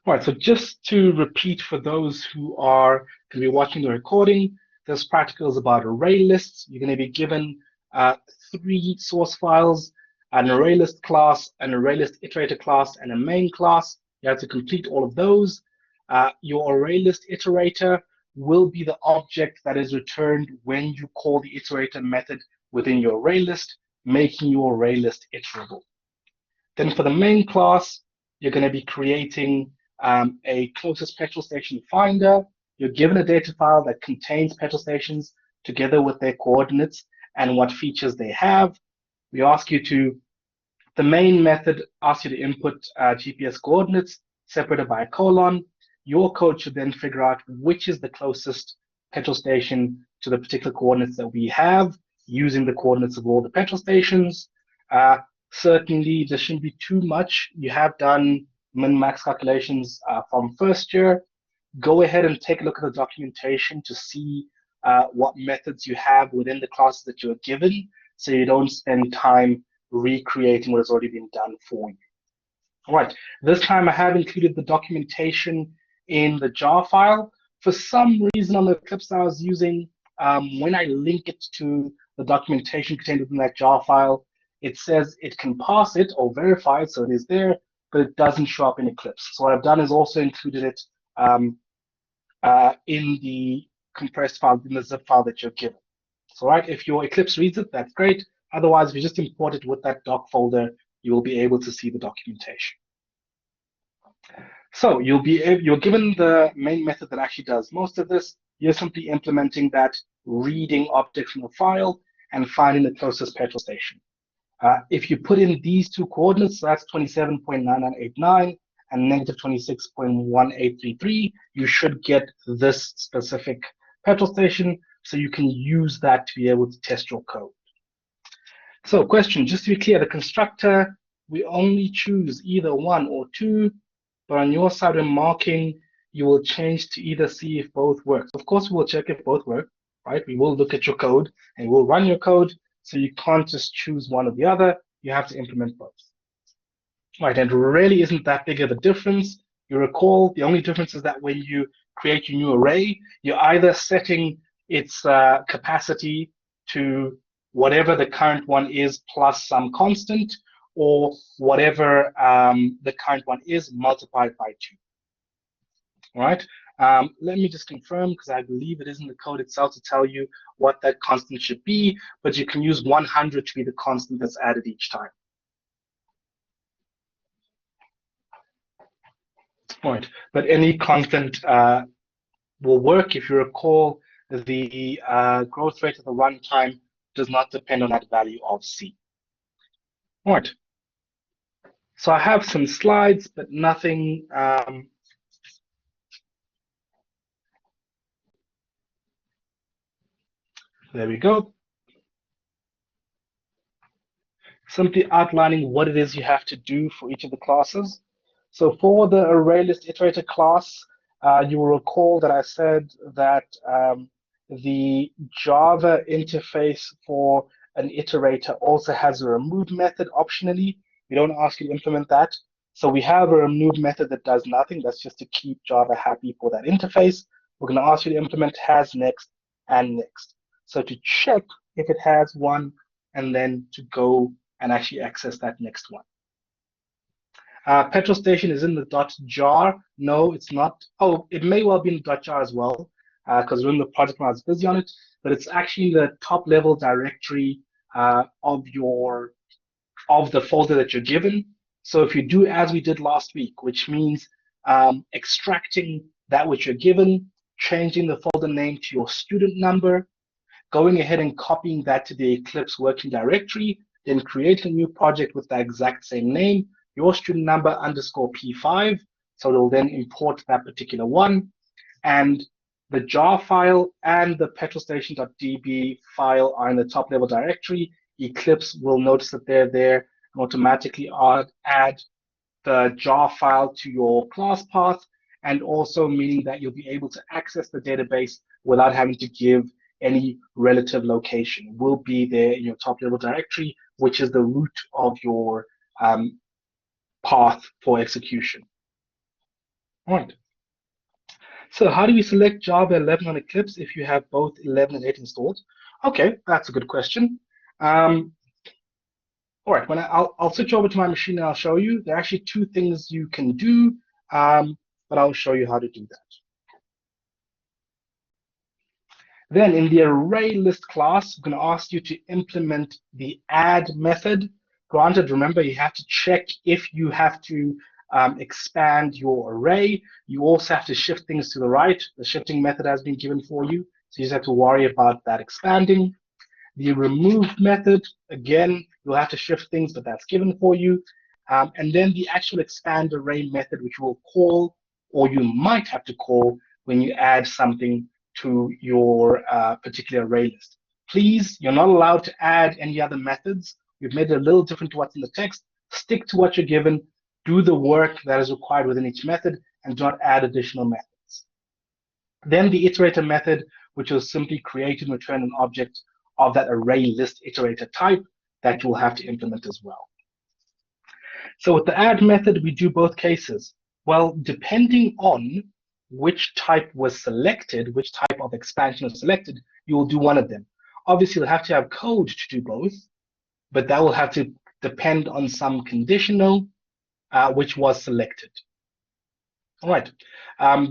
All right, so just to repeat for those who are going to be watching the recording, this practical is about array lists. You're going to be given three source files, an array list class, an array list iterator class, and a main class. You have to complete all of those. Your array list iterator will be the object that is returned when you call the iterator method within your array list, making your array list iterable. Then for the main class, you're going to be creating a closest petrol station finder. You're given a data file that contains petrol stations together with their coordinates and what features they have. We ask you to, the main method asks you to input GPS coordinates separated by a colon. Your code should then figure out which is the closest petrol station to the particular coordinates that we have using the coordinates of all the petrol stations. Certainly, there shouldn't be too much. You have done min-max calculations from first year. Go ahead and take a look at the documentation to see what methods you have within the classes that you're given, so you don't spend time recreating what has already been done for you. All right, this time I have included the documentation in the jar file. For some reason on the Eclipse I was using, when I link it to the documentation contained within that jar file, it says it can pass it or verify it, so it is there, but it doesn't show up in Eclipse. So what I've done is also included it in the compressed file, in the zip file that you're given. So right, if your Eclipse reads it, that's great. Otherwise, if you just import it with that doc folder, you will be able to see the documentation. So you're given the main method that actually does most of this. You're simply implementing that, reading object from the file and finding the closest petrol station. If you put in these two coordinates, so that's 27.9989 and negative 26.1833, you should get this specific petrol station, so you can use that to be able to test your code. So question, just to be clear, the constructor, we only choose either one or two, but on your side when marking, you will change to either see if both work. Of course, we will check if both work, right? We will look at your code and we'll run your code, so you can't just choose one or the other, you have to implement both. Right, and it really isn't that big of a difference. You recall, the only difference is that when you create your new array, you're either setting its capacity to whatever the current one is plus some constant, or whatever the current one is multiplied by 2. All right, let me just confirm, because I believe it is in the code itself to tell you what that constant should be, but you can use 100 to be the constant that's added each time. All right, but any constant will work. If you recall, the growth rate of the runtime does not depend on that value of C. All right, so I have some slides, but nothing there we go. Simply outlining what it is you have to do for each of the classes. So for the ArrayList iterator class, you will recall that I said that the Java interface for an iterator also has a remove method optionally. We don't ask you to implement that. So we have a remove method that does nothing. That's just to keep Java happy for that interface. We're going to ask you to implement has next and next. So to check if it has one, and then to go and actually access that next one. Petrol station is in the .jar. No, it's not. Oh, it may well be in the .jar as well, because we're in the project when I was busy on it, but it's actually the top level directory of the folder that you're given. So if you do as we did last week, which means extracting that which you're given, changing the folder name to your student number, going ahead and copying that to the Eclipse working directory, then creating a new project with the exact same name, your student number underscore P5, so it'll then import that particular one, and the jar file and the petrolstation.db file are in the top level directory. Eclipse will notice that they're there and automatically add the jar file to your class path, and also meaning that you'll be able to access the database without having to give any relative location. It will be there in your top level directory, which is the root of your path for execution. All right. So how do we select Java 11 on Eclipse if you have both 11 and 8 installed? Okay, that's a good question. Um, all right, I'll switch over to my machine and I'll show you. There are actually two things you can do, but I'll show you how to do that. Then in the array list class, I'm going to ask you to implement the add method. Granted, remember, you have to check if you have to expand your array. You also have to shift things to the right. The shifting method has been given for you, so you just have to worry about that expanding. The remove method, again, you'll have to shift things, but that's given for you. And then the actual expand array method, which we'll call, or you might have to call when you add something to your particular array list. Please, you're not allowed to add any other methods. We've made it a little different to what's in the text. Stick to what you're given, do the work that is required within each method, and do not add additional methods. Then the iterator method, which will simply create and return an object of that array list iterator type that you will have to implement as well. So with the add method, we do both cases. Well, depending on which type was selected, which type of expansion was selected, you will do one of them. Obviously, you'll have to have code to do both, but that will have to depend on some conditional which was selected. All right.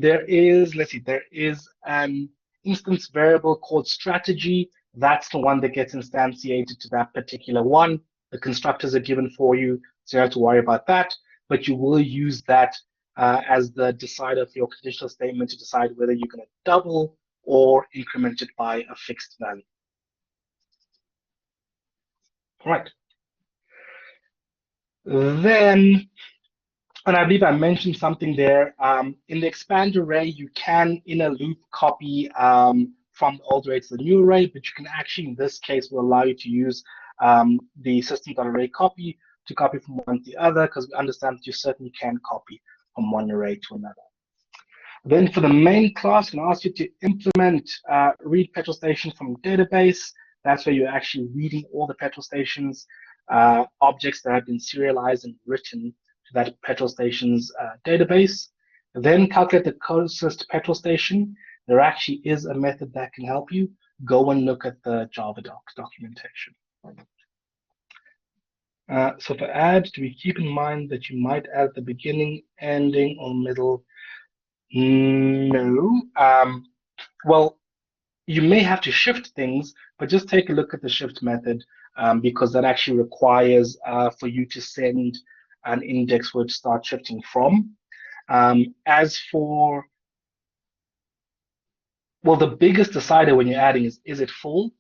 There is an instance variable called strategy. That's the one that gets instantiated to that particular one. The constructors are given for you, so you don't have to worry about that. But you will use that as the decider for your conditional statement to decide whether you're going to double or increment it by a fixed value. All right. Then, and I believe I mentioned something there. In the expand array, you can inner loop copy from the old array to the new array, but you can actually, in this case, will allow you to use the system.array copy to copy from one to the other, because we understand that you certainly can copy from one array to another. Then for the main class, I'm going to ask you to implement read petrol station from database. That's where you're actually reading all the petrol stations objects that have been serialized and written to that petrol station's database. Then calculate the closest petrol station. There actually is a method that can help you. Go and look at the Java documentation. So for add, do we keep in mind that you might add the beginning, ending, or middle? No. Well, you may have to shift things, but just take a look at the shift method because that actually requires for you to send an index where to start shifting from. As for, well, the biggest decider when you're adding is it full?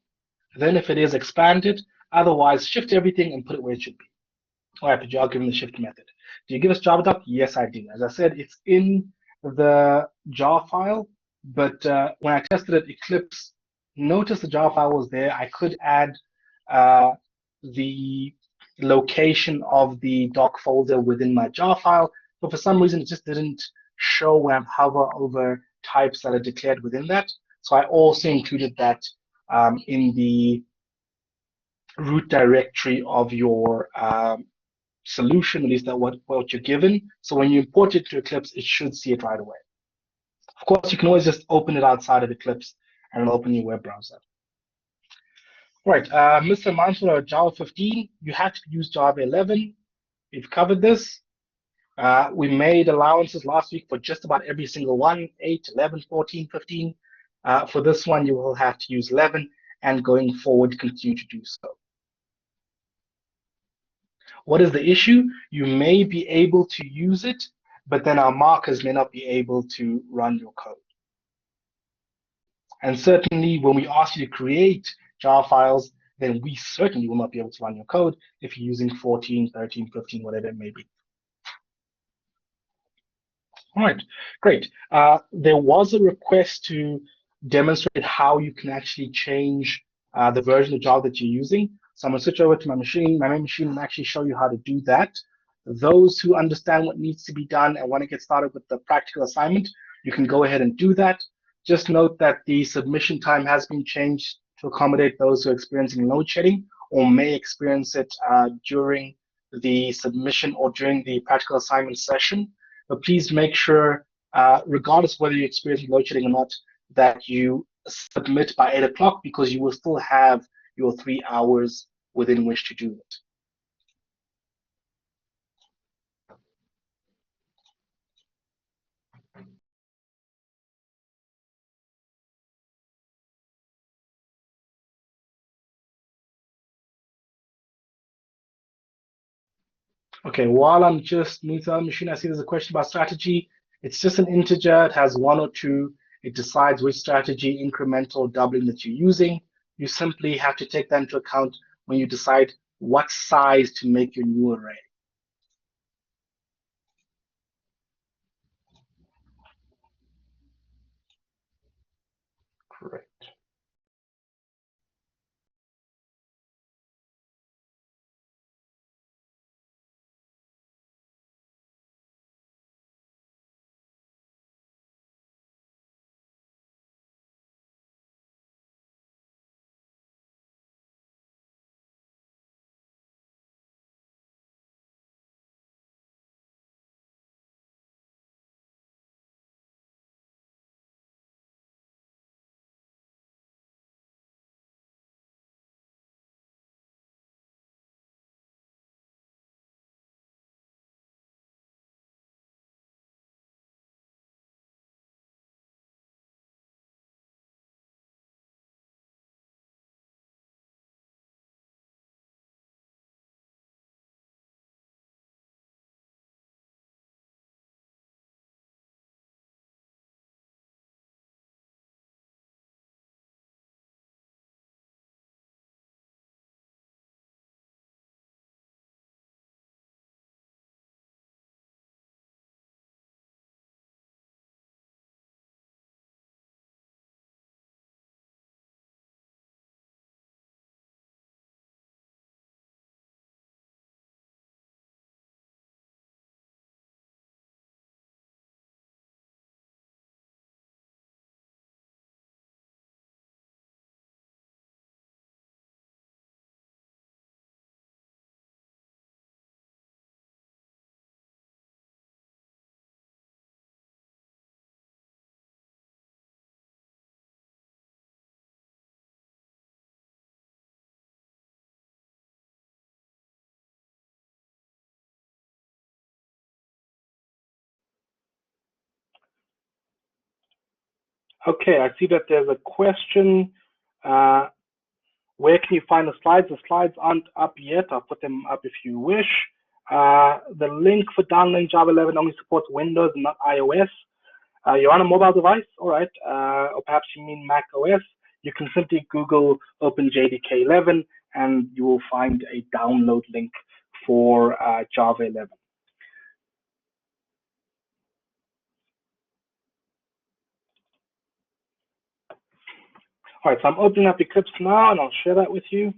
Then if it is, expand it. Otherwise, shift everything and put it where it should be. All right, but you are given the shift method. Do you give us Java doc? Yes, I do. As I said, it's in the jar file, but when I tested it, Eclipse, notice the jar file was there. I could add the location of the doc folder within my jar file, but for some reason it just didn't show when I hover over types that are declared within that. So I also included that in the root directory of your solution, at least that what you're given. So when you import it to Eclipse, it should see it right away. Of course, you can always just open it outside of Eclipse and it'll open your web browser. All right, Mr. Mindful of Java 15, you have to use Java 11. We've covered this. We made allowances last week for just about every single one, 8, 11, 14, 15. For this one, you will have to use 11 and going forward, continue to do so. What is the issue? You may be able to use it, but then our markers may not be able to run your code. And certainly when we ask you to create jar files, then we certainly will not be able to run your code if you're using 14, 13, 15, whatever it may be. All right, great. There was a request to demonstrate how you can actually change the version of Java that you're using. So I'm going to switch over to my main machine, and actually show you how to do that. Those who understand what needs to be done and want to get started with the practical assignment, you can go ahead and do that. Just note that the submission time has been changed to accommodate those who are experiencing load shedding or may experience it during the submission or during the practical assignment session. But please make sure regardless of whether you're experiencing load shedding or not, that you submit by 8 o'clock because you will still have your 3 hours within which to do it. Okay, while I'm just moving to the machine, I see there's a question about strategy. It's just an integer, it has 1 or 2. It decides which strategy, incremental, doubling that you're using. You simply have to take that into account when you decide what size to make your new array. Correct. Okay, I see that there's a question. Where can you find the slides? The slides aren't up yet. I'll put them up if you wish. The link for downloading Java 11 only supports Windows, not iOS. You're on a mobile device, all right, or perhaps you mean Mac OS. You can simply Google OpenJDK 11 and you will find a download link for Java 11. All right, so I'm opening up Eclipse now and I'll share that with you.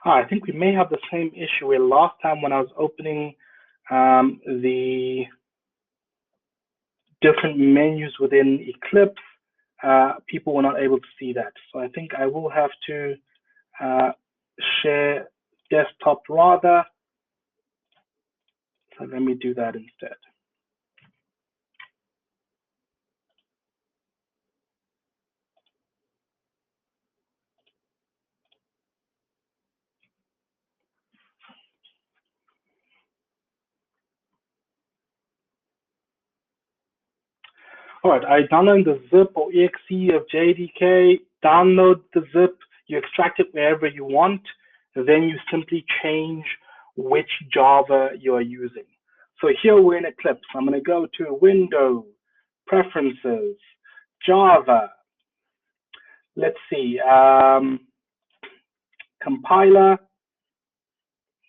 I think we may have the same issue where last time when I was opening the different menus within Eclipse, people were not able to see that. So I think I will have to share desktop rather. So let me do that instead. All right, I download the zip or exe of JDK, download the zip, you extract it wherever you want, then you simply change which Java you're using. So here we're in Eclipse. I'm going to go to Window, Preferences, Java. Let's see, compiler.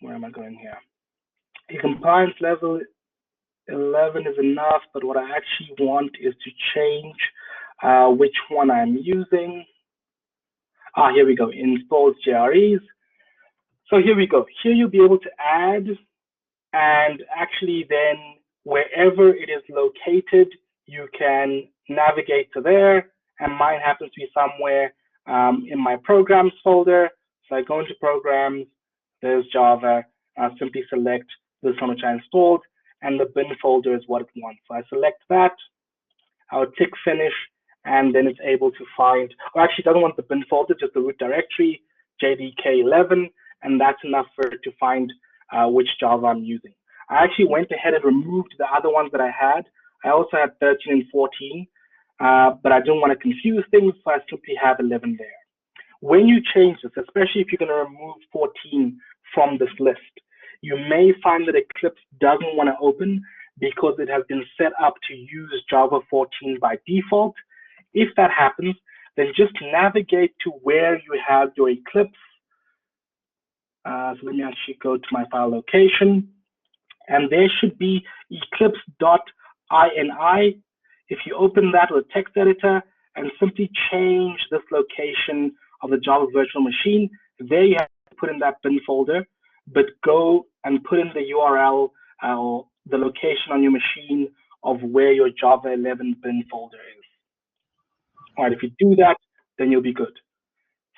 Where am I going here? The compliance level 11 is enough, but what I actually want is to change which one I'm using. Here we go, installs JREs. So here we go. Here you'll be able to add and actually then wherever it is located, you can navigate to there, and mine happens to be somewhere in my programs folder. So I go into programs, there's Java, I simply select this one which I installed, and the bin folder is what it wants. So I select that, I would click finish, and then it's able to find, or actually it doesn't want the bin folder, just the root directory, JDK11, and that's enough for it to find which Java I'm using. I actually went ahead and removed the other ones that I had. I also had 13 and 14, but I didn't want to confuse things, so I simply have 11 there. When you change this, especially if you're going to remove 14 from this list, you may find that Eclipse doesn't want to open because it has been set up to use Java 14 by default. If that happens, then just navigate to where you have your Eclipse. So let me actually go to my file location, and there should be eclipse.ini. If you open that with a text editor and simply change this location of the Java virtual machine, there you have to put in that bin folder, but go and put in the URL or the location on your machine of where your Java 11 bin folder is. All right, if you do that, then you'll be good.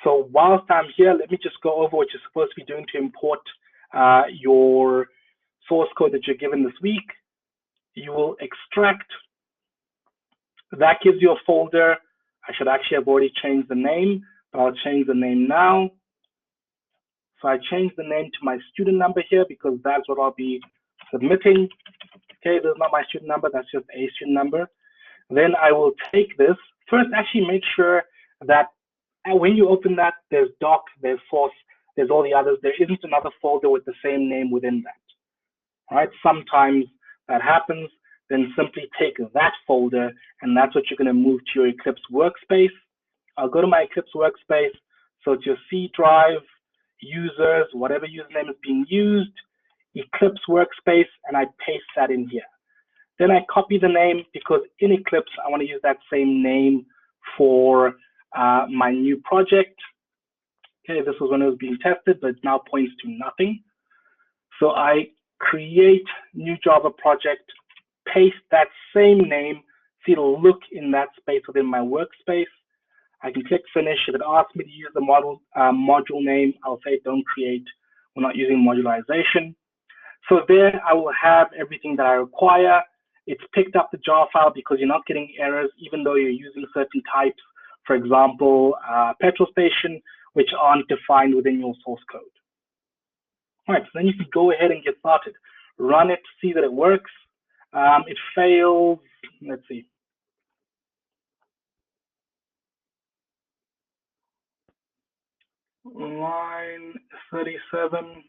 So whilst I'm here, let me just go over what you're supposed to be doing to import your source code that you're given this week. You will extract. That gives you a folder. I should actually have already changed the name, but I'll change the name now. So I changed the name to my student number here because that's what I'll be submitting. Okay, this is not my student number, that's just a student number. Then I will take this. First, actually make sure that when you open that, there's doc, there's source, there's all the others. There isn't another folder with the same name within that. All right, sometimes that happens. Then simply take that folder, and that's what you're going to move to your Eclipse workspace. I'll go to my Eclipse workspace. So it's your C drive, users, whatever username is being used, Eclipse workspace, and I paste that in here. Then I copy the name because in Eclipse, I want to use that same name for my new project. Okay, this was when it was being tested, but it now points to nothing. So I create new Java project, paste that same name, so it'll look in that space within my workspace. I can click finish. If it asks me to use the module name, I'll say don't create. We're not using modularization. So there I will have everything that I require. It's picked up the jar file because you're not getting errors, even though you're using certain types, for example, petrol station, which aren't defined within your source code. All right, so then you can go ahead and get started. Run it, see that it works. It fails, let's see. Line 37.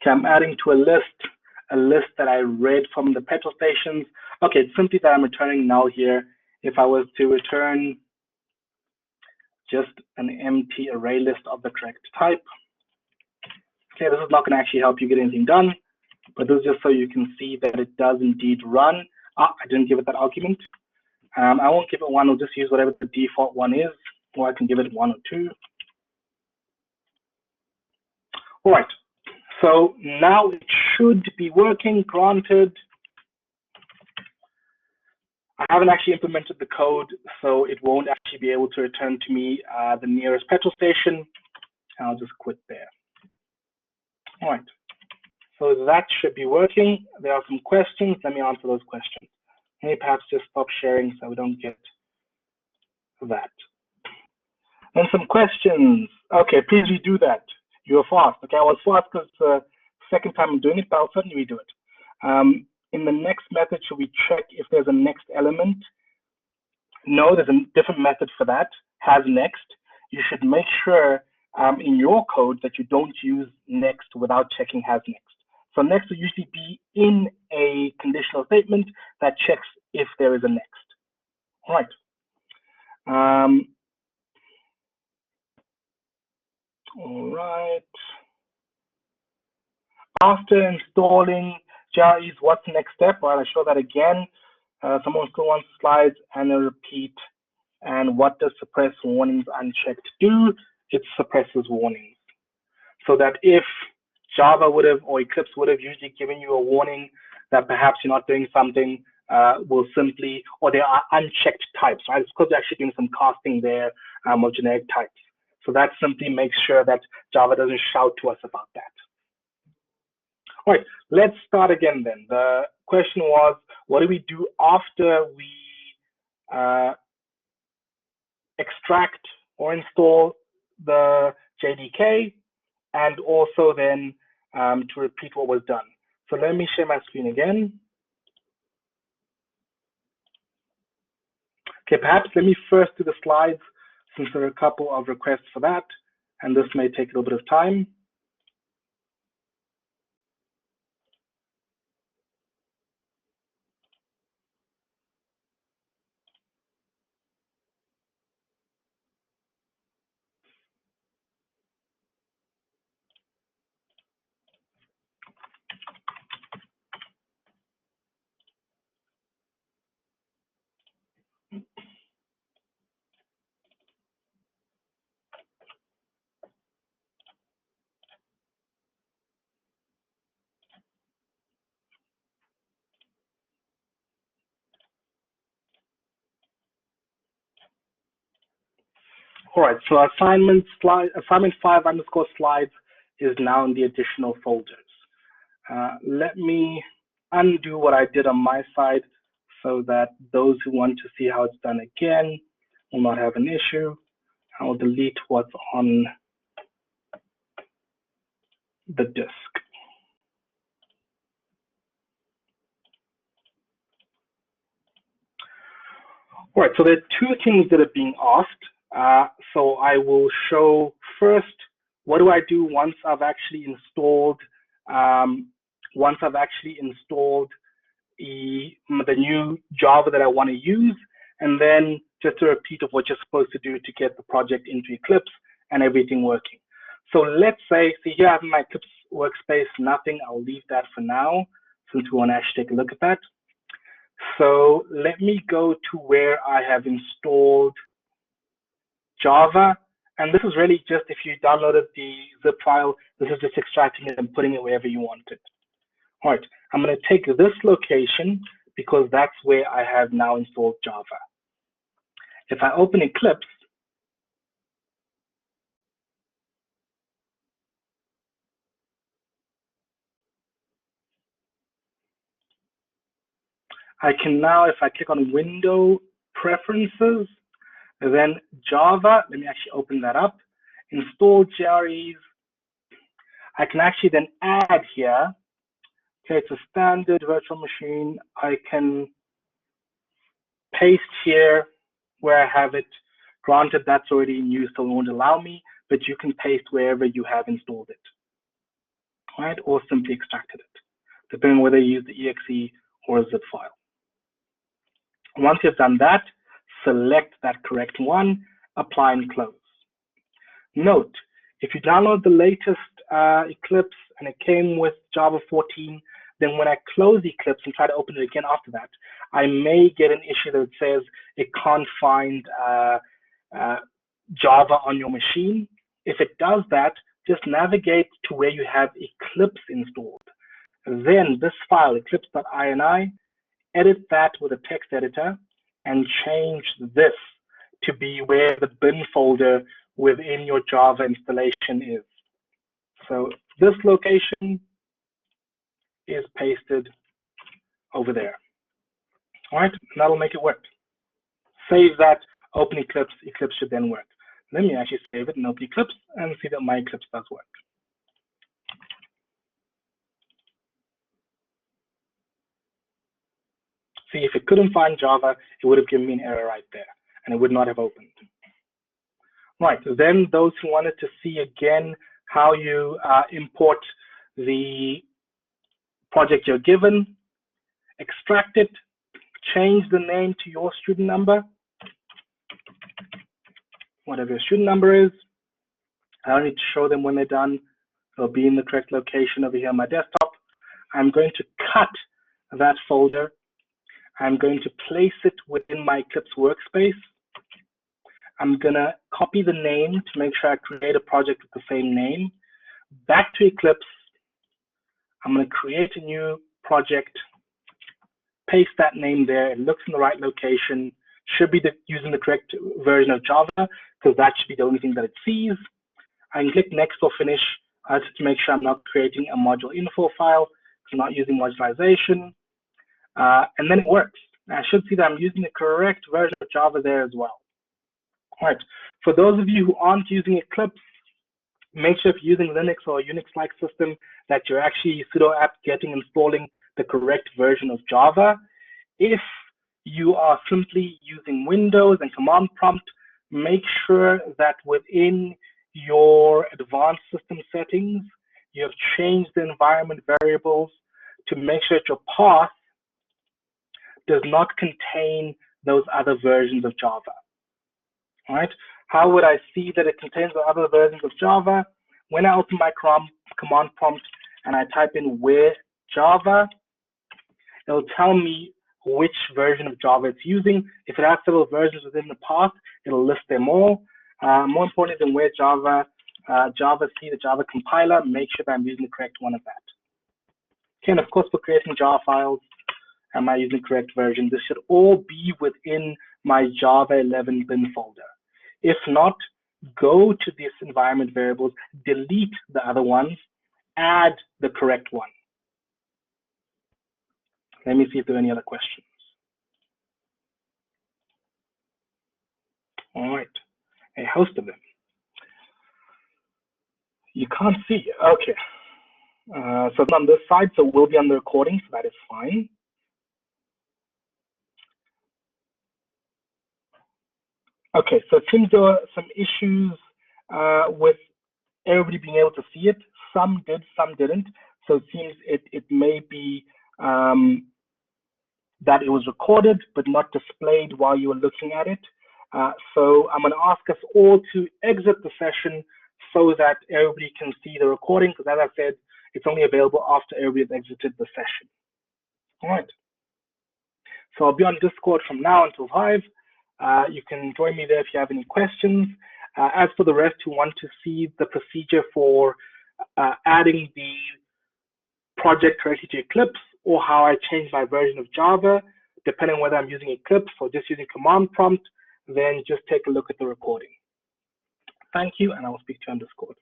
Okay, I'm adding to a list that I read from the petrol stations. Okay, it's simply that I'm returning null here. If I was to return just an empty array list of the correct type. Okay, this is not going to actually help you get anything done, but this is just so you can see that it does indeed run. I didn't give it that argument. I won't give it one, I'll just use whatever the default one is, or I can give it 1 or 2. All right, so now it should be working, granted. I haven't actually implemented the code, so it won't actually be able to return to me the nearest petrol station. I'll just quit there. All right, so that should be working. There are some questions. Let me answer those questions. Maybe perhaps just stop sharing so we don't get that. And some questions. Okay, please redo that. You were fast. Okay, I was fast because the second time I'm doing it, but I'll certainly redo it. In the next method, should we check if there's a next element? No, there's a different method for that, has next. You should make sure in your code that you don't use next without checking has next. So next will usually be in a conditional statement that checks if there is a next. All right. All right. After installing JREs, what's the next step? Well, I'll show that again. Someone still wants slides and a repeat. And what does suppress warnings unchecked do? It suppresses warnings. So that if Java would have, or Eclipse would have usually given you a warning that perhaps you're not doing something will simply, or there are unchecked types, right? It's because you're actually doing some casting there of generic types. So that simply makes sure that Java doesn't shout to us about that. All right, let's start again then. The question was, what do we do after we extract or install the JDK, and also then to repeat what was done? So let me share my screen again. Okay, perhaps let me first do the slides since there are a couple of requests for that, and this may take a little bit of time. All right, so assignment 5_slides is now in the additional folders. Let me undo what I did on my side so that those who want to see how it's done again will not have an issue. I will delete what's on the disk. All right, so there are two things that are being asked. So I will show first, what do I do once I've actually installed the new Java that I want to use, and then just a repeat of what you're supposed to do to get the project into Eclipse and everything working. So let's say, see here I have my Eclipse workspace, nothing, I'll leave that for now since we want to actually take a look at that. So let me go to where I have installed Java. And this is really just, if you downloaded the zip file, this is just extracting it and putting it wherever you want it. All right, I'm going to take this location because that's where I have now installed Java. If I open Eclipse, I can now, if I click on Window Preferences, then Java, let me actually open that up, install JREs. I can actually then add here, okay, it's a standard virtual machine. I can paste here where I have it. Granted, that's already in use, so it won't allow me, but you can paste wherever you have installed it, right? Or simply extracted it, depending on whether you use the exe or a zip file. Once you've done that, select that correct one, apply and close. Note, if you download the latest Eclipse and it came with Java 14, then when I close Eclipse and try to open it again after that, I may get an issue that says it can't find Java on your machine. If it does that, just navigate to where you have Eclipse installed. Then this file, eclipse.ini, edit that with a text editor and change this to be where the bin folder within your Java installation is. So this location is pasted over there. All right, that'll make it work. Save that, open Eclipse, Eclipse should then work. Let me actually save it and open Eclipse and see that my Eclipse does work. See, if it couldn't find Java, it would have given me an error right there, and it would not have opened. Right, so then those who wanted to see again how you import the project you're given, extract it, change the name to your student number, whatever your student number is. I don't need to show them when they're done. It'll be in the correct location over here on my desktop. I'm going to cut that folder. I'm going to place it within my Eclipse workspace. I'm going to copy the name to make sure I create a project with the same name. Back to Eclipse. I'm going to create a new project paste that name there. It looks in the right location. Should be using the correct version of Java, because that should be the only thing that it sees. I can click next or finish just to make sure I'm not creating a module info file, because I'm not using modularization. And then it works. I should see that I'm using the correct version of Java there as well. All right. For those of you who aren't using Eclipse, make sure if you're using Linux or a Unix-like system that you're actually sudo apt getting installing the correct version of Java. If you are simply using Windows and command prompt, make sure that within your advanced system settings, you have changed the environment variables to make sure that your path does not contain those other versions of Java. All right. How would I see that it contains the other versions of Java? When I open my command prompt and I type in where Java, it'll tell me which version of Java it's using. If it has several versions within the path, it'll list them all. More importantly than where Java, Java C, the Java compiler, make sure that I'm using the correct one of that. Okay, and of course, for creating Java files, am I using the correct version? This should all be within my Java 11 bin folder. If not, go to this environment variables, delete the other ones, add the correct one. Let me see if there are any other questions. All right, a host of them. You can't see, okay. So it's on this side, so we'll be on the recording, so that is fine. Okay, so it seems there were some issues with everybody being able to see it. Some did, some didn't. So it seems it may be that it was recorded but not displayed while you were looking at it. So I'm going to ask us all to exit the session so that everybody can see the recording, because as I said, it's only available after everybody has exited the session. All right. So I'll be on Discord from now until 5. You can join me there if you have any questions. As for the rest who want to see the procedure for adding the project directly to Eclipse, or how I change my version of Java, depending on whether I'm using Eclipse or just using command prompt, then just take a look at the recording. Thank you, and I will speak to you on Discord.